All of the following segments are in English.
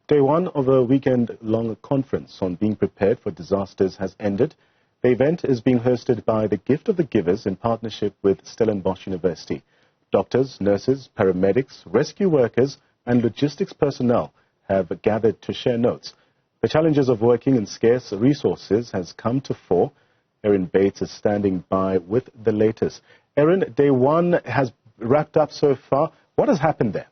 Day one of a weekend-long conference on being prepared for disasters has ended. The event is being hosted by the Gift of the Givers in partnership with Stellenbosch University. Doctors, nurses, paramedics, rescue workers and logistics personnel have gathered to share notes. The challenges of working in scarce resources has come to fore. Erin Bates is standing by with the latest. Erin, day one has wrapped up so far. What has happened there?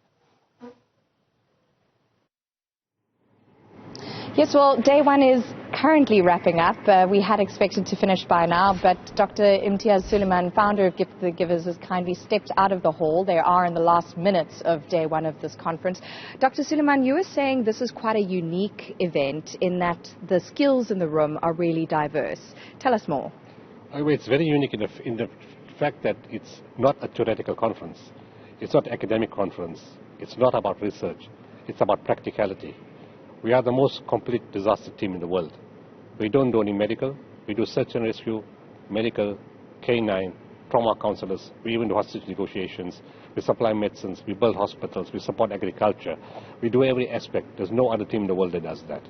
Yes, well, day one is currently wrapping up. We had expected to finish by now, but Dr. Imtiaz Suleiman, founder of Gift of the Givers, has kindly stepped out of the hall. They are in the last minutes of day one of this conference. Dr. Suleiman, you were saying this is quite a unique event in that the skills in the room are really diverse. Tell us more. It's very unique in the fact that it's not a theoretical conference. It's not an academic conference. It's not about research. It's about practicality. We are the most complete disaster team in the world. We don't do any medical. We do search and rescue, medical, K9, trauma counselors. We even do hostage negotiations. We supply medicines. We build hospitals. We support agriculture. We do every aspect. There's no other team in the world that does that.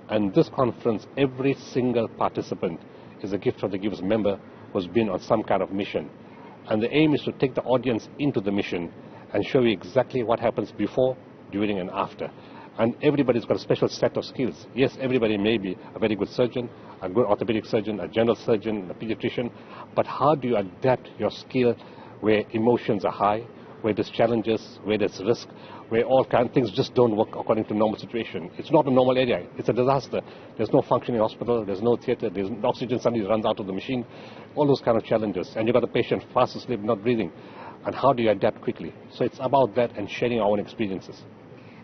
And this conference, every single participant is a Gift of the Givers member who's been on some kind of mission. And the aim is to take the audience into the mission and show you exactly what happens before, during, and after. And everybody's got a special set of skills. Yes, everybody may be a very good surgeon, a good orthopedic surgeon, a general surgeon, a pediatrician, but how do you adapt your skill where emotions are high, where there's challenges, where there's risk, where all kinds of things just don't work according to normal situation? It's not a normal area. It's a disaster. There's no functioning hospital. There's no theater. There's oxygen suddenly runs out of the machine. All those kind of challenges. And you've got the patient fast asleep, not breathing. And how do you adapt quickly? So it's about that and sharing our own experiences.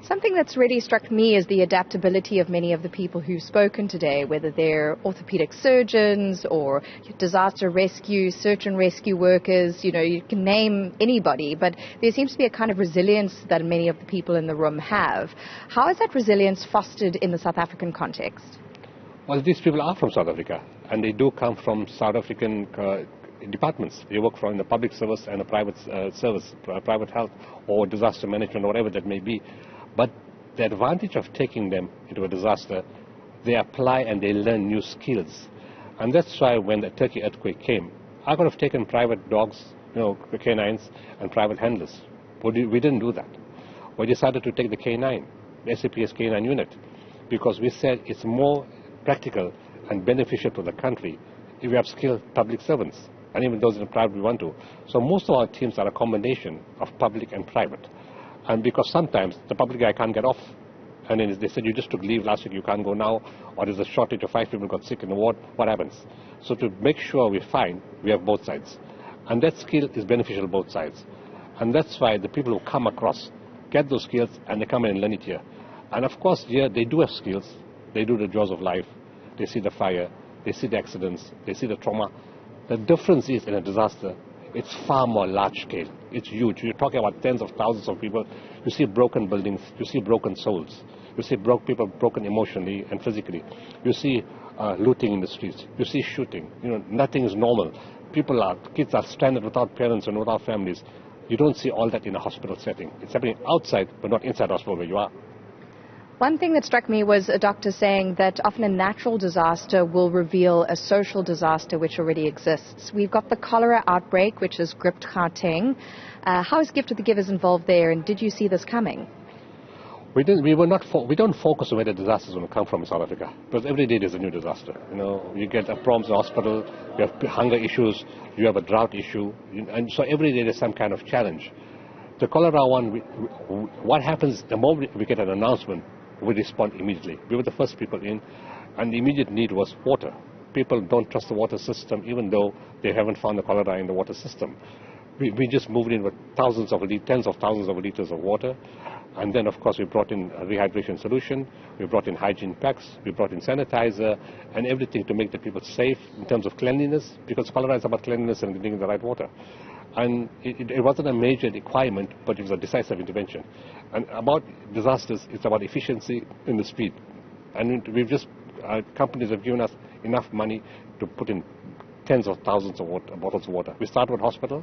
Something that's really struck me is the adaptability of many of the people who've spoken today, whether they're orthopedic surgeons or disaster rescue, search and rescue workers. You know, you can name anybody, but there seems to be a kind of resilience that many of the people in the room have. How is that resilience fostered in the South African context? Well, these people are from South Africa, and they do come from South African departments. They work from the public service and a private service, private health or disaster management or whatever that may be. But the advantage of taking them into a disaster, they apply and they learn new skills. And that's why when the Turkey earthquake came, I could have taken private dogs, the K9s, and private handlers. But we didn't do that. We decided to take the K9, the SAPS K9 unit, because we said it's more practical and beneficial to the country if we have skilled public servants, and even those in the private we want to. So most of our teams are a combination of public and private. And because sometimes the public guy can't get off, and then they said, you just took leave last week, you can't go now, or there's a shortage of 5 people got sick in the ward, what happens? So to make sure we're fine, we have both sides. And that skill is beneficial to both sides. And that's why the people who come across get those skills and they come in and learn it here. And of course, here they do have skills. They do the jaws of life. They see the fire. They see the accidents. They see the trauma. The difference is in a disaster, it's far more large scale. It's huge. You're talking about tens of thousands of people. You see broken buildings. You see broken souls. You see people broken emotionally and physically. You see looting in the streets. You see shooting. Nothing is normal. Kids are stranded without parents and without families. You don't see all that in a hospital setting. It's happening outside, but not inside the hospital where you are. One thing that struck me was a doctor saying that often a natural disaster will reveal a social disaster which already exists. We've got the cholera outbreak, which has gripped Gauteng. How is Gift of the Givers involved there, and did you see this coming? We don't focus on where the disasters going to come from in South Africa, because every day there's a new disaster. You get problems in the hospital, you have hunger issues, you have a drought issue, and so every day there's some kind of challenge. The cholera one, what happens the moment we get an announcement? We respond immediately. We were the first people in, and the immediate need was water. People don't trust the water system, even though they haven't found the cholera in the water system. We just moved in with tens of thousands of liters of water, and then of course we brought in a rehydration solution, we brought in hygiene packs, we brought in sanitizer, and everything to make the people safe in terms of cleanliness, because cholera is about cleanliness and drinking the right water. And it wasn't a major requirement, but it was a decisive intervention. And about disasters, it's about efficiency and the speed. And companies have given us enough money to put in tens of thousands of bottles of water. We start with hospital,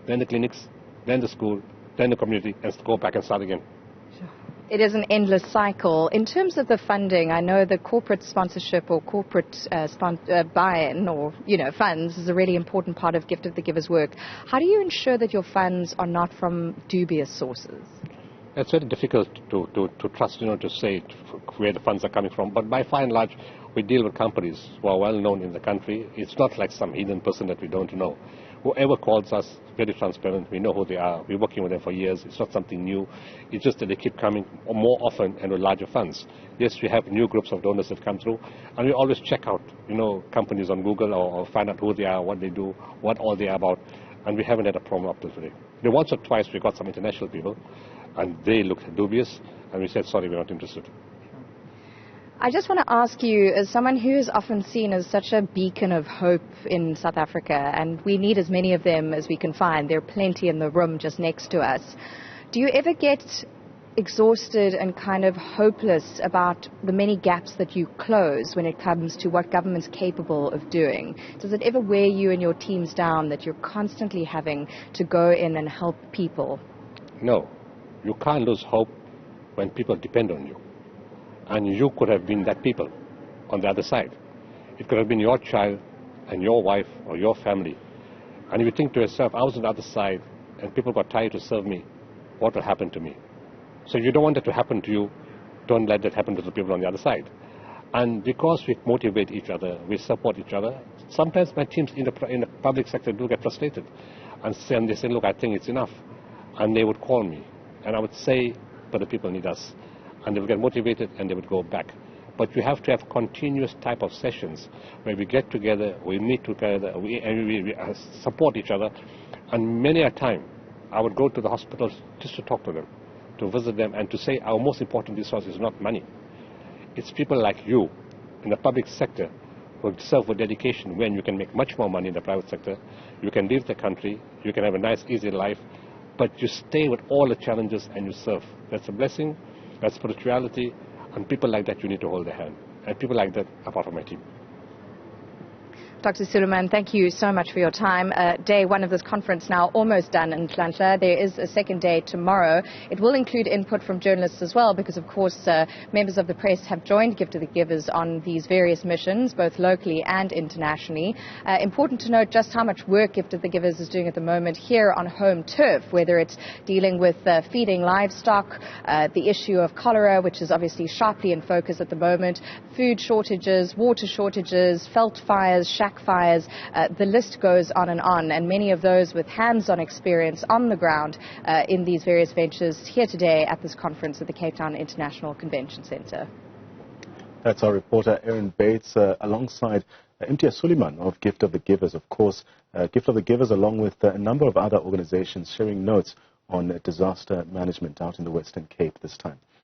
then the clinics, then the school, then the community, and go back and start again. Sure. It is an endless cycle. In terms of the funding, I know the corporate sponsorship or corporate buy-in or, funds is a really important part of Gift of the Giver's work. How do you ensure that your funds are not from dubious sources? It's very difficult to trust, to say where the funds are coming from. But by far and large, we deal with companies who are well known in the country. It's not like some hidden person that we don't know. Whoever calls us, very transparent. We know who they are. We're working with them for years. It's not something new. It's just that they keep coming more often and with larger funds. Yes, we have new groups of donors that come through, and we always check out, companies on Google or find out who they are, what they do, what all they are about, and we haven't had a problem up to today. Once or twice we got some international people, and they looked dubious, and we said, sorry, we're not interested. I just want to ask you, as someone who is often seen as such a beacon of hope in South Africa, and we need as many of them as we can find, there are plenty in the room just next to us, do you ever get exhausted and kind of hopeless about the many gaps that you close when it comes to what government's capable of doing? Does it ever wear you and your teams down that you're constantly having to go in and help people? No. You can't lose hope when people depend on you. And you could have been that people on the other side. It could have been your child and your wife or your family. And if you think to yourself, I was on the other side and people got tired to serve me, what will happen to me? So if you don't want that to happen to you, don't let that happen to the people on the other side. And because we motivate each other, we support each other, sometimes my teams in the public sector do get frustrated. And they say, look, I think it's enough. And they would call me. And I would say, but the people need us. And they would get motivated and they would go back. But we have to have continuous type of sessions where we get together, we meet together, we support each other. And many a time, I would go to the hospitals just to talk to them, to visit them, and to say our most important resource is not money. It's people like you in the public sector who serve with dedication, when you can make much more money in the private sector, you can leave the country, you can have a nice, easy life, but you stay with all the challenges and you serve. That's a blessing, that's spirituality, and people like that you need to hold their hand. And people like that are part of my team. Dr. Suleiman, thank you so much for your time. Day one of this conference now almost done in Nhlanhla. There is a second day tomorrow. It will include input from journalists as well, because of course members of the press have joined Gift of the Givers on these various missions, both locally and internationally. Important to note just how much work Gift of the Givers is doing at the moment here on home turf, whether it's dealing with feeding livestock, the issue of cholera, which is obviously sharply in focus at the moment, food shortages, water shortages, felt fires, fires, the list goes on, and many of those with hands-on experience on the ground in these various ventures here today at this conference at the Cape Town International Convention Centre. That's our reporter Erin Bates alongside Imtiaz Suleiman of Gift of the Givers. Of course, Gift of the Givers along with a number of other organizations sharing notes on disaster management out in the Western Cape this time.